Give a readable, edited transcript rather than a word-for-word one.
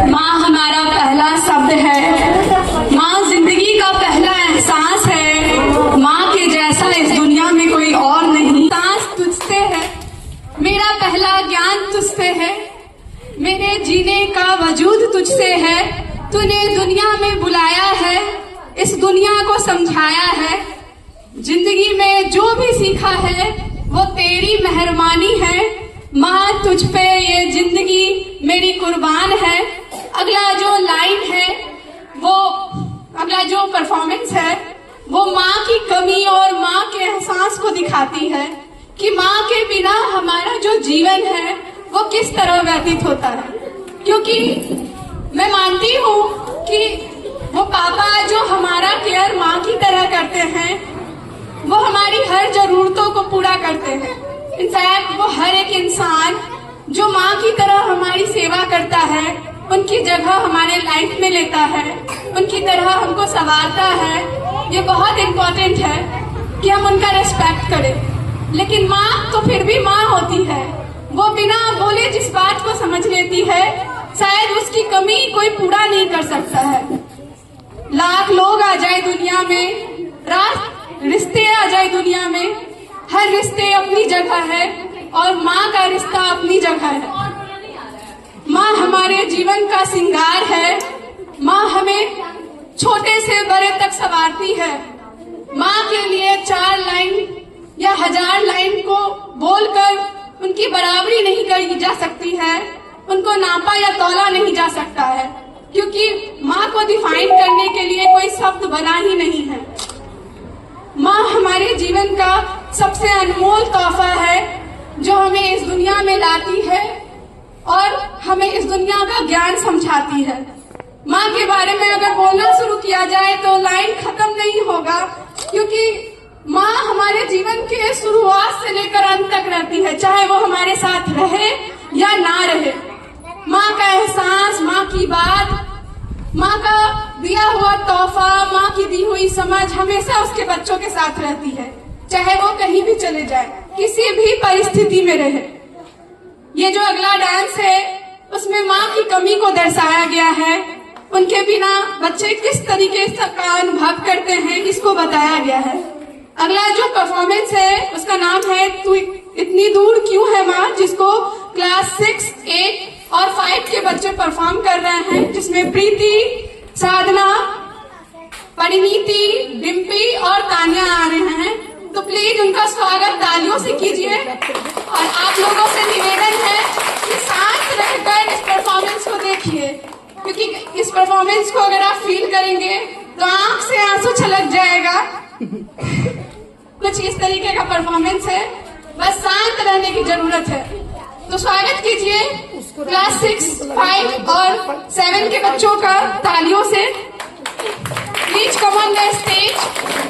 माँ हमारा पहला शब्द है, माँ जिंदगी का पहला एहसास है, माँ के जैसा इस दुनिया में कोई और नहीं। सांस तुझसे है, मेरा पहला ज्ञान तुझसे है, मेरे जीने का वजूद तुझसे है। तूने दुनिया में बुलाया है, इस दुनिया को समझाया है। जिंदगी में जो भी सीखा है वो तेरी मेहरबानी है। माँ तुझ पे ये जिंदगी मेरी कुर्बान है। अगला जो लाइन है वो, अगला जो परफॉर्मेंस है वो माँ की कमी और माँ के एहसास को दिखाती है कि माँ के बिना हमारा जो जीवन है वो किस तरह व्यतीत होता है। क्योंकि मैं मानती हूँ कि वो पापा जो हमारा केयर माँ की तरह करते हैं वो हमारी हर जरूरतों को पूरा करते हैं। इनफैक्ट वो हर एक इंसान जो माँ की तरह हमारी सेवा करता है, उनकी जगह हमारे लाइफ में लेता है, उनकी तरह हमको संवारता है। ये बहुत इम्पोर्टेंट है कि हम उनका रेस्पेक्ट करें। लेकिन माँ तो फिर भी माँ होती है, वो बिना बोले जिस बात को समझ लेती है, शायद उसकी कमी कोई पूरा नहीं कर सकता है। लाख लोग आ जाए दुनिया में, रिश्ते आ जाए दुनिया में, हर रिश्ते अपनी जगह है और माँ का रिश्ता अपनी जगह है। माँ हमारे जीवन का श्रृंगार है। माँ हमें छोटे से बड़े तक संवारती है। माँ के लिए 4 लाइन या 1000 लाइन को बोलकर उनकी बराबरी नहीं करी जा सकती है, उनको नापा या तौला नहीं जा सकता है, क्योंकि माँ को डिफाइन करने के लिए कोई शब्द बना ही नहीं है। माँ हमारे जीवन का सबसे अनमोल तोहफा है जो हमें इस दुनिया में लाती है और हमें इस दुनिया का ज्ञान समझाती है। माँ के बारे में अगर बोलना शुरू किया जाए तो लाइन खत्म नहीं होगा, क्योंकि माँ हमारे जीवन के शुरुआत से लेकर अंत तक रहती है, चाहे वो हमारे साथ रहे या ना रहे। माँ का एहसास, माँ की बात, माँ का दिया हुआ तोहफा, माँ की दी हुई समझ हमेशा उसके बच्चों के साथ रहती है, चाहे वो कहीं भी चले जाए, किसी भी परिस्थिति में रहे। ये जो अगला डांस है उसमें माँ की कमी को दर्शाया गया है। उनके बिना बच्चे किस तरीके का अनुभव करते हैं इसको बताया गया है। अगला जो परफॉर्मेंस है उसका नाम है तू इतनी दूर क्यों है माँ, जिसको क्लास 6, 8 और 5 के बच्चे परफॉर्म कर रहे हैं, जिसमें प्रीति, साधना, परिणीति, डिम्पी और तानिया आ रहे हैं। तो प्लीज उनका स्वागत तालियों से कीजिए। और आप लोगों से निवेदन है कि शांत रहकर इस परफॉर्मेंस को देखिए, क्योंकि इस परफॉर्मेंस को अगर आप फील करेंगे तो आंख से आंसू छलक जाएगा। कुछ इस तरीके का परफॉर्मेंस है, बस शांत रहने की जरूरत है। तो स्वागत कीजिए क्लास 6, 5 और 7 के बच्चों का तालियों से। Please come on the stage.